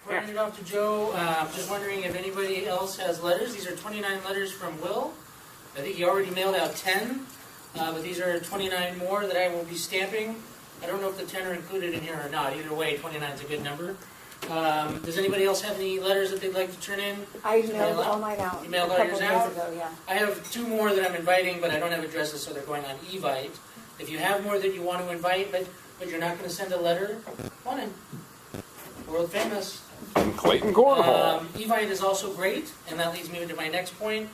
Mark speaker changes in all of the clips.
Speaker 1: Handing it off to Joe. Just wondering if anybody else has letters. These are 29 letters from Will. I think he already mailed out 10, but these are 29 more that I will be stamping. I don't know if the 10 are included in here or not. Either way, 29 is a good number. Does anybody else have any letters that they'd like to turn in?
Speaker 2: I mailed all mine out.
Speaker 1: You mailed all yours out?
Speaker 2: Ago, yeah.
Speaker 1: I have 2 more that I'm inviting, but I don't have addresses, so they're going on Evite. If you have more that you want to invite, but you're not going to send a letter, come on in. World famous.
Speaker 3: From Clayton Cornhole.
Speaker 1: Evite is also great, and that leads me to my next point.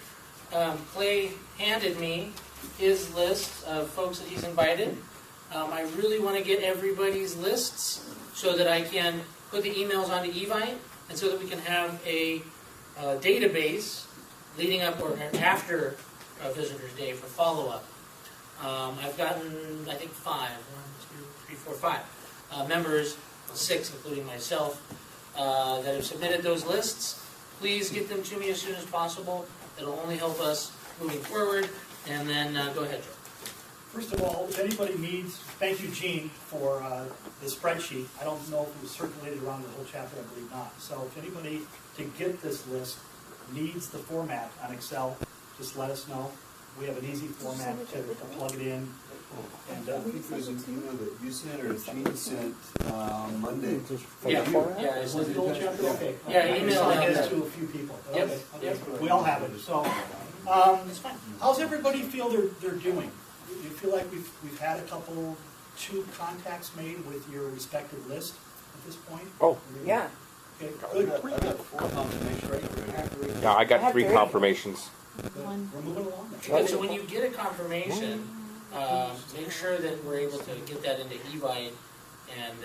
Speaker 1: Clay handed me his list of folks that he's invited. I really want to get everybody's lists so that I can put the emails onto Evite, and so that we can have a database leading up or after Visitor's Day for follow-up. I've gotten, I think, 5, 5 members, 6 including myself, that have submitted those lists. Please get them to me as soon as possible. It'll only help us moving forward. And then go ahead, Joe.
Speaker 4: First of all, if anybody needs, thank you, Gene, for the spreadsheet. I don't know if it was circulated around the whole chapter, I believe not. So if anybody, to get this list, needs the format on Excel, just let us know. We have an easy format to plug it in. And
Speaker 5: I think there's an email that you sent or Gene sent Monday.
Speaker 1: Yeah.
Speaker 4: Was it the whole chapter? Okay.
Speaker 1: Yeah, email
Speaker 4: it to a few people.
Speaker 1: Yep.
Speaker 4: Okay.
Speaker 1: Yep.
Speaker 4: We all have it. So,
Speaker 1: It's fine.
Speaker 4: how's everybody feel they're doing? You feel like we've had a couple, 2 contacts made with your respective list at this point?
Speaker 3: Oh.
Speaker 2: Yeah.
Speaker 4: Okay,
Speaker 5: I
Speaker 4: good.
Speaker 5: got 4 confirmations right.
Speaker 3: Yeah, I got 3 confirmations.
Speaker 4: We're moving along then.
Speaker 1: Good. So when you get a confirmation, make sure that we're able to get that into Evite, and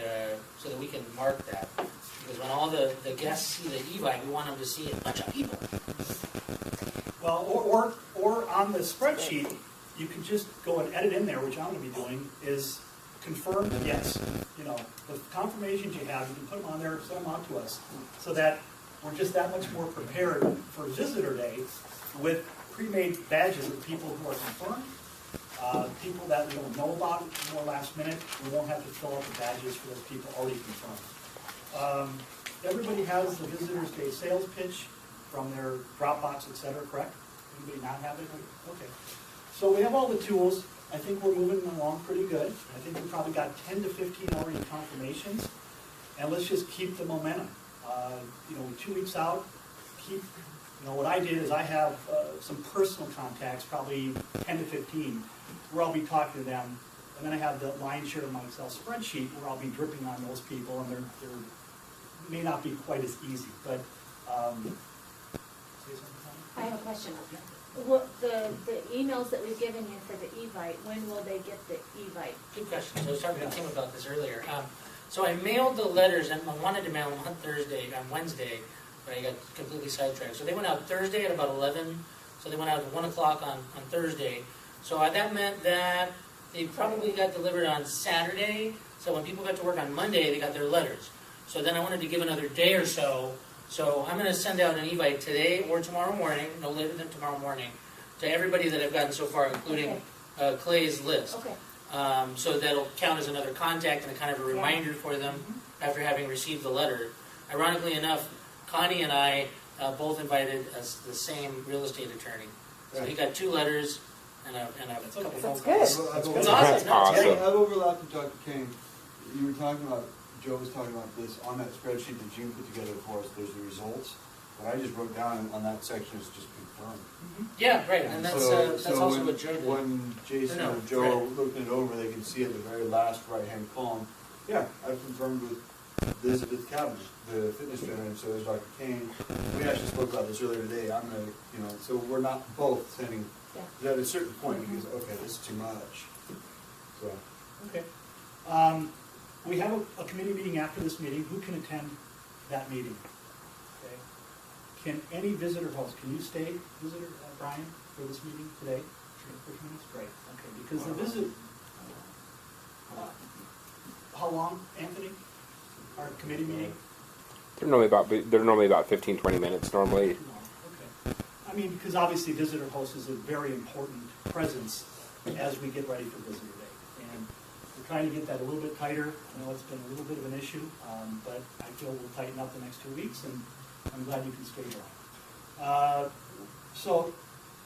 Speaker 1: so that we can mark that. Because when all the guests see the Evite, we want them to see a bunch of people.
Speaker 4: Well, or on the spreadsheet, you can just go and edit in there, which I'm going to be doing, is confirm yes. You know, the confirmations you have, you can put them on there, send them out to us, so that we're just that much more prepared for Visitor Day with pre-made badges of people who are confirmed. People that we don't know about more last minute, we won't have to fill out the badges for those people already confirmed. Everybody has the Visitor's Day sales pitch from their Dropbox, etc., correct? Anybody not have it? Okay. So we have all the tools. I think we're moving along pretty good. I think we probably got 10 to 15 already confirmations. And let's just keep the momentum. 2 weeks out, what I did is I have some personal contacts, probably 10 to 15, where I'll be talking to them. And then I have the lion's share of my Excel spreadsheet where I'll be dripping on those people, and they're may not be quite as easy. But say something, Connie?
Speaker 6: I have a question. Well, the emails that we've given you for the Evite, when will they get the Evite?
Speaker 1: Good question. So I was talking to Tim about this earlier. So I mailed the letters, and I wanted to mail them on Wednesday, but I got completely sidetracked. So they went out Thursday at about 11. So they went out at 1 o'clock on Thursday. So that meant that they probably got delivered on Saturday. So when people got to work on Monday, they got their letters. So then I wanted to give another day or so. So I'm going to send out an Evite today or tomorrow morning, no later than tomorrow morning, to everybody that I've gotten so far, including Clay's list.
Speaker 6: Okay.
Speaker 1: So that'll count as another contact and a kind of a reminder for them after having received the letter. Ironically enough, Connie and I both invited the same real estate attorney. So he got 2 letters and a couple phone calls.
Speaker 2: That's good.
Speaker 1: It's
Speaker 3: That's
Speaker 1: awesome.
Speaker 3: awesome.
Speaker 5: I've overlapped with Dr. Kane. You were talking about, Joe was talking about this on that spreadsheet that Gene put together for us. There's the results. What I just wrote down on that section is just confirmed.
Speaker 1: Yeah, right. And that's also
Speaker 5: when,
Speaker 1: what Joe did.
Speaker 5: When Jason or Joe are looking it over, they can see at the very last right-hand column, yeah, I've confirmed with Elizabeth Cavendish, the fitness trainer, and so there's Dr. Kane. We actually spoke about this earlier today. I'm going to, so we're not both sending, at a certain point, he goes, okay, this is too much. So.
Speaker 4: Okay. We have a committee meeting after this meeting. Who can attend that meeting? Okay. Can any visitor host, can you stay, visitor Brian, for this meeting today? For 2 minutes? Great. Okay, because the visit, how long, Anthony? Our committee meeting?
Speaker 3: They're normally about 15, 20 minutes normally.
Speaker 4: Okay. I mean, because obviously visitor host is a very important presence as we get ready for Visitor Day. And the trying to get that a little bit tighter. I know it's been a little bit of an issue, but I feel we'll tighten up the next 2 weeks, and I'm glad you can stay around. So,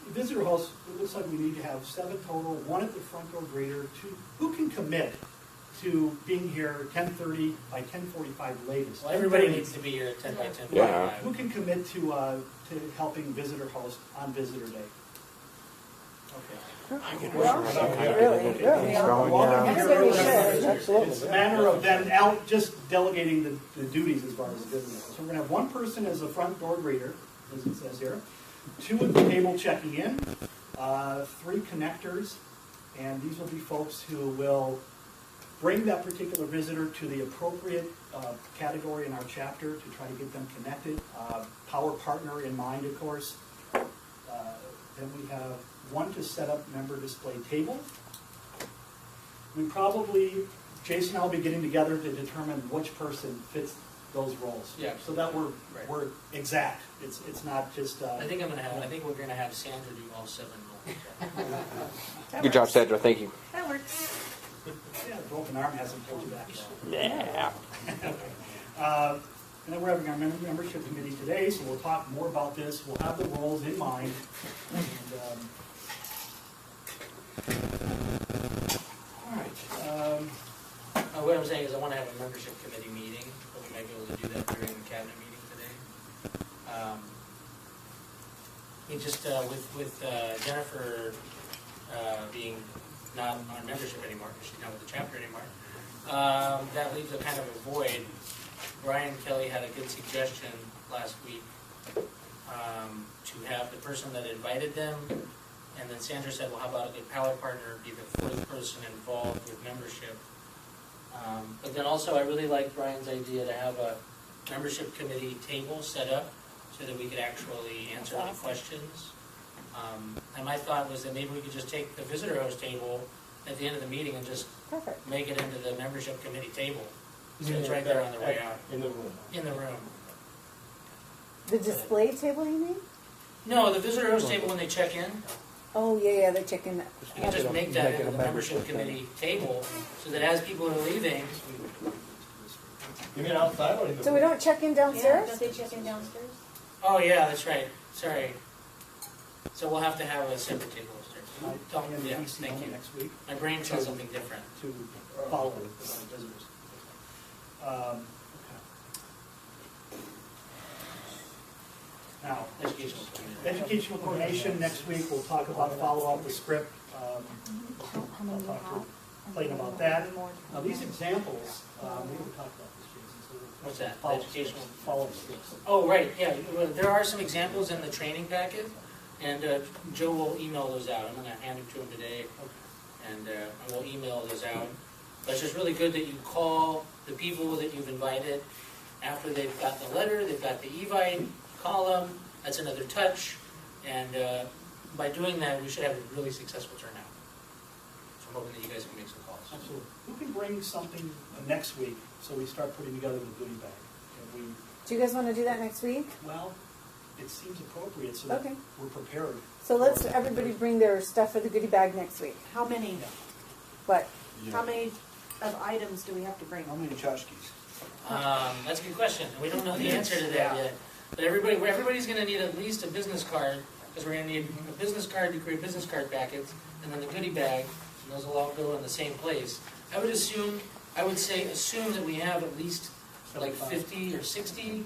Speaker 4: visitor hosts, it looks like we need to have 7 total, 1 at the front door greeter, 2. Who can commit to being here 10:30 by 10:45 latest?
Speaker 1: Well, everybody
Speaker 4: 10:30.
Speaker 1: needs to be here at 10 by 10.
Speaker 3: Yeah.
Speaker 4: Who can commit to helping visitor host on visitor day? Okay. It's a matter of them out just delegating the duties as far as the business. So we're going to have 1 person as a front door greeter, as it says here, 2 at the table checking in, 3 connectors, and these will be folks who will bring that particular visitor to the appropriate category in our chapter to try to get them connected. Power partner in mind, of course. Then we have 1 to set up member display table. We probably, Jason and I will be getting together to determine which person fits those roles.
Speaker 1: Yeah.
Speaker 4: So that we're exact. It's not just.
Speaker 1: I think we're gonna have Sandra do all 7 roles.
Speaker 3: Good job, Sandra. Thank you.
Speaker 6: That works.
Speaker 4: Yeah, the broken arm hasn't pulled you back yet.
Speaker 3: Yeah.
Speaker 4: And then we're having our membership committee today, so we'll talk more about this. We'll have the roles in mind. And, all right.
Speaker 1: What I'm saying is I want to have a membership committee meeting, but we might be able to do that during the cabinet meeting today. With Jennifer being not on membership anymore, because she's not with the chapter anymore, that leaves a kind of a void. Brian Kelly had a good suggestion last week to have the person that invited them, and then Sandra said, well, how about a power partner be the 4th person involved with membership? But then also I really like Brian's idea to have a membership committee table set up so that we could actually answer any questions. And my thought was that maybe we could just take the visitor host table at the end of the meeting and just make it into the membership committee table. So it's right there on the way out.
Speaker 2: In the room.
Speaker 1: In the room.
Speaker 7: The display table, you mean?
Speaker 1: No, the visitor host table when they check in.
Speaker 7: Oh, yeah, the chicken.
Speaker 1: You can just make that into the membership committee table so that as people are leaving,
Speaker 2: You mean outside or in the
Speaker 7: So we
Speaker 2: room?
Speaker 7: don't check in
Speaker 6: Yeah,
Speaker 7: downstairs?
Speaker 6: don't they check in downstairs?
Speaker 1: oh yeah, that's right, sorry. So we'll have to have a separate table upstairs.
Speaker 4: Tell me
Speaker 1: Yeah,
Speaker 4: the PC
Speaker 1: thank you.
Speaker 4: next week
Speaker 1: My brain says something different.
Speaker 4: to follow with our visitors. Okay. Now,
Speaker 1: Educational committee.
Speaker 4: educational coordination, next week, we'll talk about follow-up with script.
Speaker 7: How many
Speaker 4: I'll
Speaker 7: you
Speaker 4: talk to
Speaker 7: have?
Speaker 4: Clayton about that. Now, these examples, we didn't talk about this, Jason. So
Speaker 1: What's that?
Speaker 4: follow-
Speaker 1: Educational?
Speaker 4: Follow-up scripts.
Speaker 1: Oh, right, yeah, well, there are some examples in the training packet, and Joe will email those out. I'm gonna hand them to him today, and we'll email those out. But it's just really good that you call the people that you've invited after they've got the letter, they've got the evite, call them, that's another touch, and by doing that, we should have a really successful turnout. So I'm hoping that you guys can make some calls.
Speaker 4: Absolutely. Who can bring something next week, so we start putting together the goodie bag? And we,
Speaker 7: Do you guys want to do that next week?
Speaker 4: well, it seems appropriate, so that
Speaker 7: Okay.
Speaker 4: we're prepared.
Speaker 7: So let's everybody bring their stuff for the goodie bag next week.
Speaker 8: How many,
Speaker 7: What?
Speaker 8: how many of items do we have to bring?
Speaker 5: How many tchotchkes?
Speaker 1: That's a good question. We don't know the answer to that yet. But everybody's going to need at least a business card, because we're going to need a business card to create business card packets, and then the goodie bag, and those will all go in the same place. I would assume that we have at least like 50 or 60.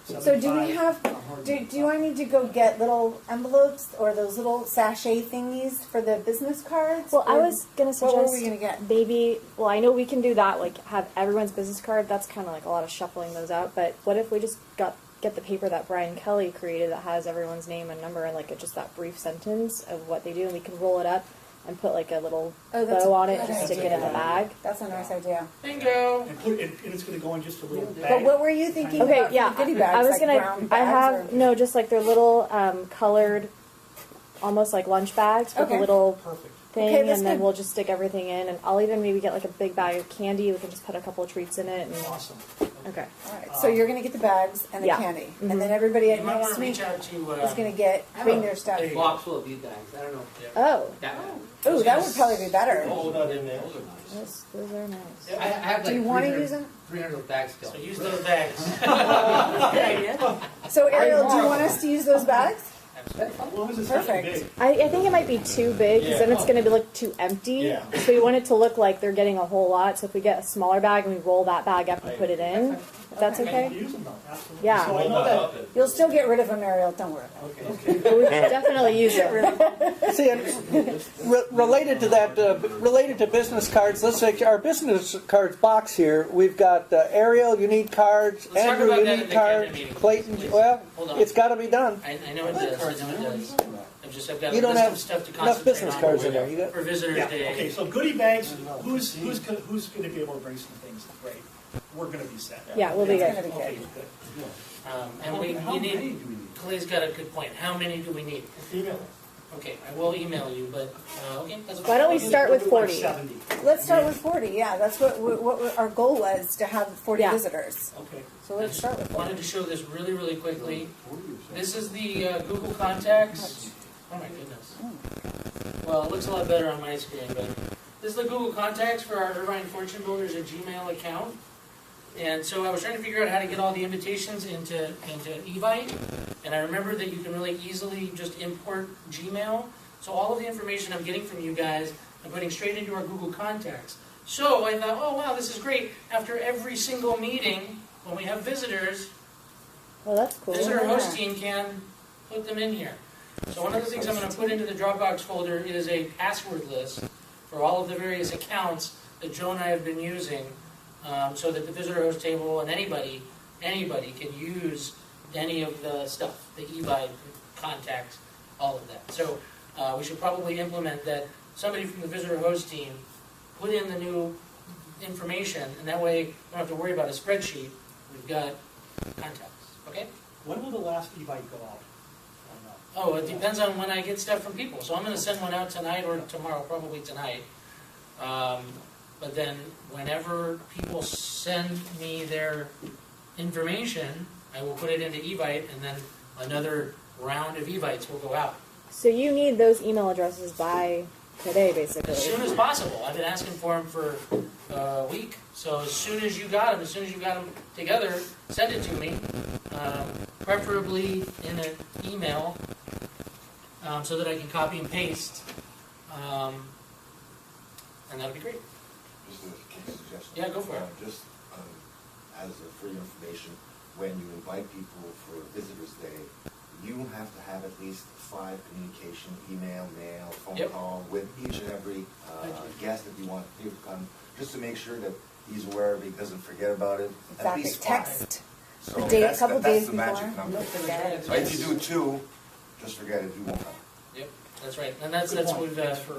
Speaker 7: So do we have, do I need to go get little envelopes or those little sachet thingies for the business cards?
Speaker 9: Well, I
Speaker 7: Or
Speaker 9: was gonna
Speaker 7: What were we
Speaker 9: suggest
Speaker 7: gonna get?
Speaker 9: maybe. Well, I know we can do that. Like have everyone's business card. That's kind of like a lot of shuffling those out. But what if we just get the paper that Brian Kelly created that has everyone's name and number and like just that brief sentence of what they do, and we can roll it up and put like a little bow on it and
Speaker 7: that's
Speaker 9: stick
Speaker 7: a
Speaker 9: it in
Speaker 7: good
Speaker 9: the bag.
Speaker 7: That's a nice idea.
Speaker 1: Bingo!
Speaker 4: And it's going to go in just a little bag.
Speaker 7: But what were you thinking
Speaker 9: Okay,
Speaker 7: about
Speaker 9: yeah.
Speaker 7: for goodie bags?
Speaker 9: I was
Speaker 7: like
Speaker 9: gonna.
Speaker 7: brown
Speaker 9: I
Speaker 7: bags
Speaker 9: have
Speaker 7: or-
Speaker 9: no, just like they're little colored, almost like lunch bags with
Speaker 7: Okay.
Speaker 9: a little
Speaker 4: Perfect.
Speaker 9: thing,
Speaker 7: Okay, that's
Speaker 9: and then
Speaker 7: good.
Speaker 9: we'll just stick everything in. And I'll even maybe get like a big bag of candy. We can just put a couple of treats in it. And,
Speaker 4: Awesome.
Speaker 9: okay.
Speaker 7: All right, so you're gonna get the bags and the
Speaker 9: Yeah.
Speaker 7: candy,
Speaker 9: Mhm.
Speaker 7: and then everybody
Speaker 1: You
Speaker 7: at
Speaker 1: might want
Speaker 7: next
Speaker 1: to
Speaker 7: week
Speaker 1: reach out to,
Speaker 7: is gonna bring their stuff.
Speaker 1: There you go.
Speaker 10: Box full of these bags. I don't know.
Speaker 9: Oh,
Speaker 10: That
Speaker 7: Ooh, that would probably be better.
Speaker 2: Oh, not in there.
Speaker 9: those are nice.
Speaker 10: I have
Speaker 7: Do
Speaker 10: like
Speaker 7: you wanna
Speaker 10: 300
Speaker 7: use them?
Speaker 10: 300 of bags still.
Speaker 1: So use those bags.
Speaker 8: Good idea.
Speaker 7: So Ariel, do you want us to use those bags?
Speaker 4: As long as it's not too
Speaker 7: Perfect.
Speaker 4: big.
Speaker 9: I think it might be too big because then it's going to be look too empty.
Speaker 2: Yeah.
Speaker 9: So we want it to look like they're getting a whole lot. So if we get a smaller bag and we roll that bag up and put it in, if that's okay.
Speaker 4: Use them though, absolutely.
Speaker 9: Yeah.
Speaker 4: So I know that,
Speaker 7: You'll still get rid of them, Ariel, don't worry.
Speaker 9: But we should definitely use it.
Speaker 11: See, and related to that, related to business cards, let's say our business cards box here, we've got Ariel, you need cards,
Speaker 1: Let's talk
Speaker 11: Andrew,
Speaker 1: about
Speaker 11: you
Speaker 1: that
Speaker 11: need
Speaker 1: in the cabinet
Speaker 11: cards,
Speaker 1: meeting,
Speaker 11: Clayton,
Speaker 1: please.
Speaker 11: well,
Speaker 1: Hold on.
Speaker 11: it's got to be done.
Speaker 1: I know it does. I know it does. I've got
Speaker 11: You
Speaker 1: a
Speaker 11: don't
Speaker 1: list
Speaker 11: have
Speaker 1: of stuff to
Speaker 11: enough
Speaker 1: concentrate
Speaker 11: business
Speaker 1: on
Speaker 11: cards in there. You got,
Speaker 1: for Visitors
Speaker 4: yeah,
Speaker 1: Day.
Speaker 4: okay, so goodie bags, who's gonna be able to bring some things? Great. We're gonna be set.
Speaker 9: Yeah, we'll be
Speaker 7: It's
Speaker 9: good.
Speaker 7: gonna be
Speaker 4: Okay,
Speaker 7: good.
Speaker 4: good.
Speaker 1: And we need, Clay's got a good point. How many do we need? Okay, I will email you, but, okay. That's
Speaker 9: Why don't we start with
Speaker 4: We'll do
Speaker 9: 40?
Speaker 4: like 70.
Speaker 7: Let's start with 40, yeah, that's what our goal was, to have 40
Speaker 9: Yeah.
Speaker 7: visitors.
Speaker 4: Okay.
Speaker 7: So let's start with 40.
Speaker 1: Wanted to show this really, really quickly. This is the Google Contacts. Oh my goodness. Well, it looks a lot better on my screen, but this is the Google Contacts for our Irvine Fortune Builders at Gmail account. And so I was trying to figure out how to get all the invitations into Evite, and I remembered that you can really easily just import Gmail. So all of the information I'm getting from you guys, I'm putting straight into our Google Contacts. So I thought, oh wow, this is great. After every single meeting, when we have visitors,
Speaker 9: Well, that's cool.
Speaker 1: visitor host team can put them in here. So one of the things I'm going to put into the Dropbox folder is a password list for all of the various accounts that Joe and I have been using, so that the visitor host table and anybody can use any of the stuff, the Evite, contacts, all of that. So we should probably implement that. Somebody from the visitor host team put in the new information, and that way we don't have to worry about a spreadsheet. We've got contacts. Okay?
Speaker 4: When will the last Evite go out?
Speaker 1: Oh, it depends on when I get stuff from people. So I'm going to send one out tonight or tomorrow, probably tonight. But then whenever people send me their information, I will put it into Evite, and then another round of Evites will go out.
Speaker 9: So you need those email addresses by today, basically.
Speaker 1: As soon as possible. I've been asking for them for a week. So as soon as you got them together, send it to me, preferably in an email, so that I can copy and paste, and that'd be great.
Speaker 12: Just a suggestion.
Speaker 1: Yeah, go for it.
Speaker 12: Just as a free information, when you invite people for Visitors Day, you have to have at least 5 communication, email, mail, phone
Speaker 1: Yep.
Speaker 12: call, with each and every guest that you want to come, just to make sure that he's aware of it, he doesn't forget about it. At
Speaker 7: Exactly,
Speaker 12: least 5.
Speaker 7: text,
Speaker 12: So
Speaker 7: the day, a
Speaker 12: that's
Speaker 7: couple
Speaker 12: the
Speaker 7: days before.
Speaker 12: magic number.
Speaker 7: Don't forget.
Speaker 12: So if you do 2, just forget it, you won't have it.
Speaker 1: Yep, that's right. And that's
Speaker 4: Good
Speaker 1: what
Speaker 4: point.
Speaker 1: we've,
Speaker 4: Thanks for,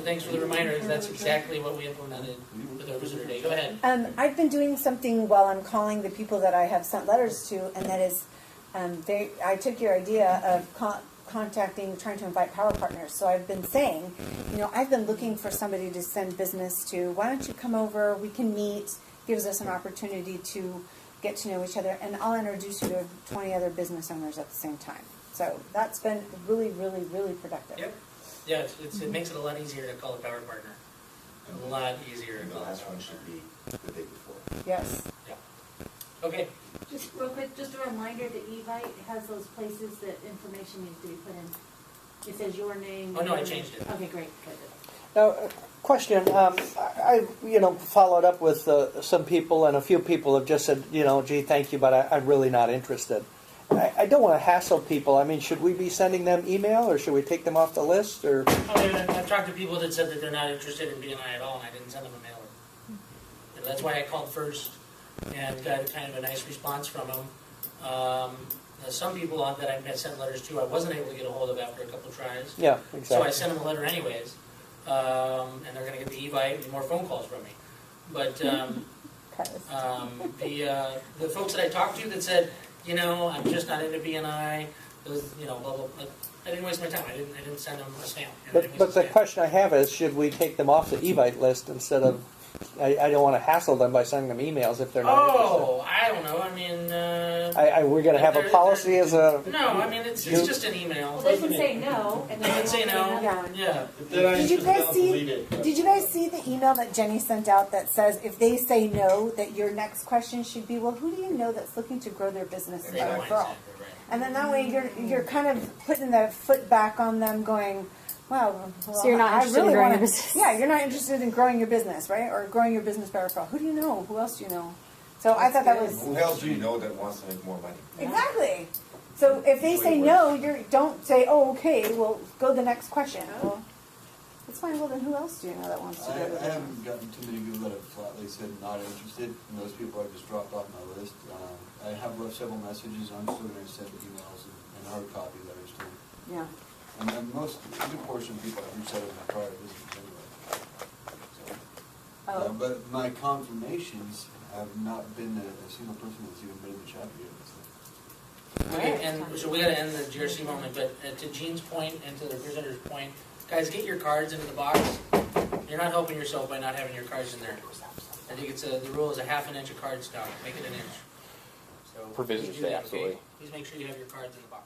Speaker 1: thanks for the reminder, because that's exactly what we implemented with our Visitor Day. Go ahead.
Speaker 7: I've been doing something while I'm calling the people that I have sent letters to, and that is, I took your idea of contacting, trying to invite power partners. So I've been saying, I've been looking for somebody to send business to. Why don't you come over? We can meet. Gives us an opportunity to get to know each other, and I'll introduce you to 20 other business owners at the same time. So that's been really, really, really productive.
Speaker 1: Yep. Yeah, it makes it a lot easier to call a power partner. A lot easier to
Speaker 12: And the
Speaker 1: call.
Speaker 12: last one should be the day before.
Speaker 7: Yes.
Speaker 1: Yeah. Okay.
Speaker 6: Just real quick, just a reminder that Evite has those places that information needs to be put in. It says your name.
Speaker 1: Oh, no, I changed it.
Speaker 6: Okay, great, good.
Speaker 11: now, question, I followed up with some people, and a few people have just said, gee, thank you, but I'm really not interested. I don't want to hassle people. I mean, should we be sending them email, or should we take them off the list, or?
Speaker 1: I've talked to people that said that they're not interested in BNI at all, and I didn't send them a mailer. And that's why I called first and got kind of a nice response from them. Some people that I had sent letters to, I wasn't able to get a hold of after a couple tries.
Speaker 11: Yeah,
Speaker 1: So I
Speaker 11: exactly.
Speaker 1: sent them a letter anyways, and they're going to get the Evite and more phone calls from me. But the folks that I talked to that said, I'm just not into BNI, those, blah, blah, blah. I didn't waste my time. I didn't send them a stamp.
Speaker 11: But the question I have is, should we take them off the Evite list instead of? I don't want to hassle them by sending them emails if they're not
Speaker 1: Oh, I don't know. I mean,
Speaker 11: we're going to have a policy as a.
Speaker 1: no. I mean, it's just an email.
Speaker 6: Well, they can say no, and then
Speaker 1: They can say no.
Speaker 7: Yeah.
Speaker 2: If they're not
Speaker 7: Did you
Speaker 2: interested,
Speaker 7: guys
Speaker 2: they'll
Speaker 7: see?
Speaker 2: delete it.
Speaker 7: Did you guys see the email that Jenny sent out that says if they say no, that your next question should be, well, who do you know that's looking to grow their business by
Speaker 1: Right.
Speaker 7: referral? And then that way you're kind of putting the foot back on them, going, well,
Speaker 9: So you're not
Speaker 7: I
Speaker 9: interested in
Speaker 7: really
Speaker 9: growing
Speaker 7: wanna-
Speaker 9: your business.
Speaker 7: Yeah, you're not interested in growing your business, right? Or growing your business by referral. Who do you know? Who else do you know? So I thought that was
Speaker 12: Who else do you know that wants to make more money?
Speaker 7: exactly. So if they say no, don't say, oh, okay, well, go to the next question. Well, that's fine. Well, then who else do you know that wants to
Speaker 5: I
Speaker 7: go to the
Speaker 5: haven't gotten too many people that have flatly said not interested, and those people I've just dropped off my list. I have left several messages, I'm still gonna send emails and hard copy letters to them.
Speaker 7: Yeah.
Speaker 5: And most, a good portion of people have reached out in my prior visits anyway. So,
Speaker 7: Oh.
Speaker 5: but my confirmations have not been a single person that's even been in the chapter yet. So.
Speaker 1: Okay, and so we gotta end the GRC moment, but to Gene's point and to the representative's point, guys, get your cards into the box. You're not helping yourself by not having your cards in there. I think the rule is a half an inch of card stock. Make it an inch. So
Speaker 3: For visitors,
Speaker 1: please do that,
Speaker 3: absolutely.
Speaker 1: okay? Please make sure you have your cards in the box.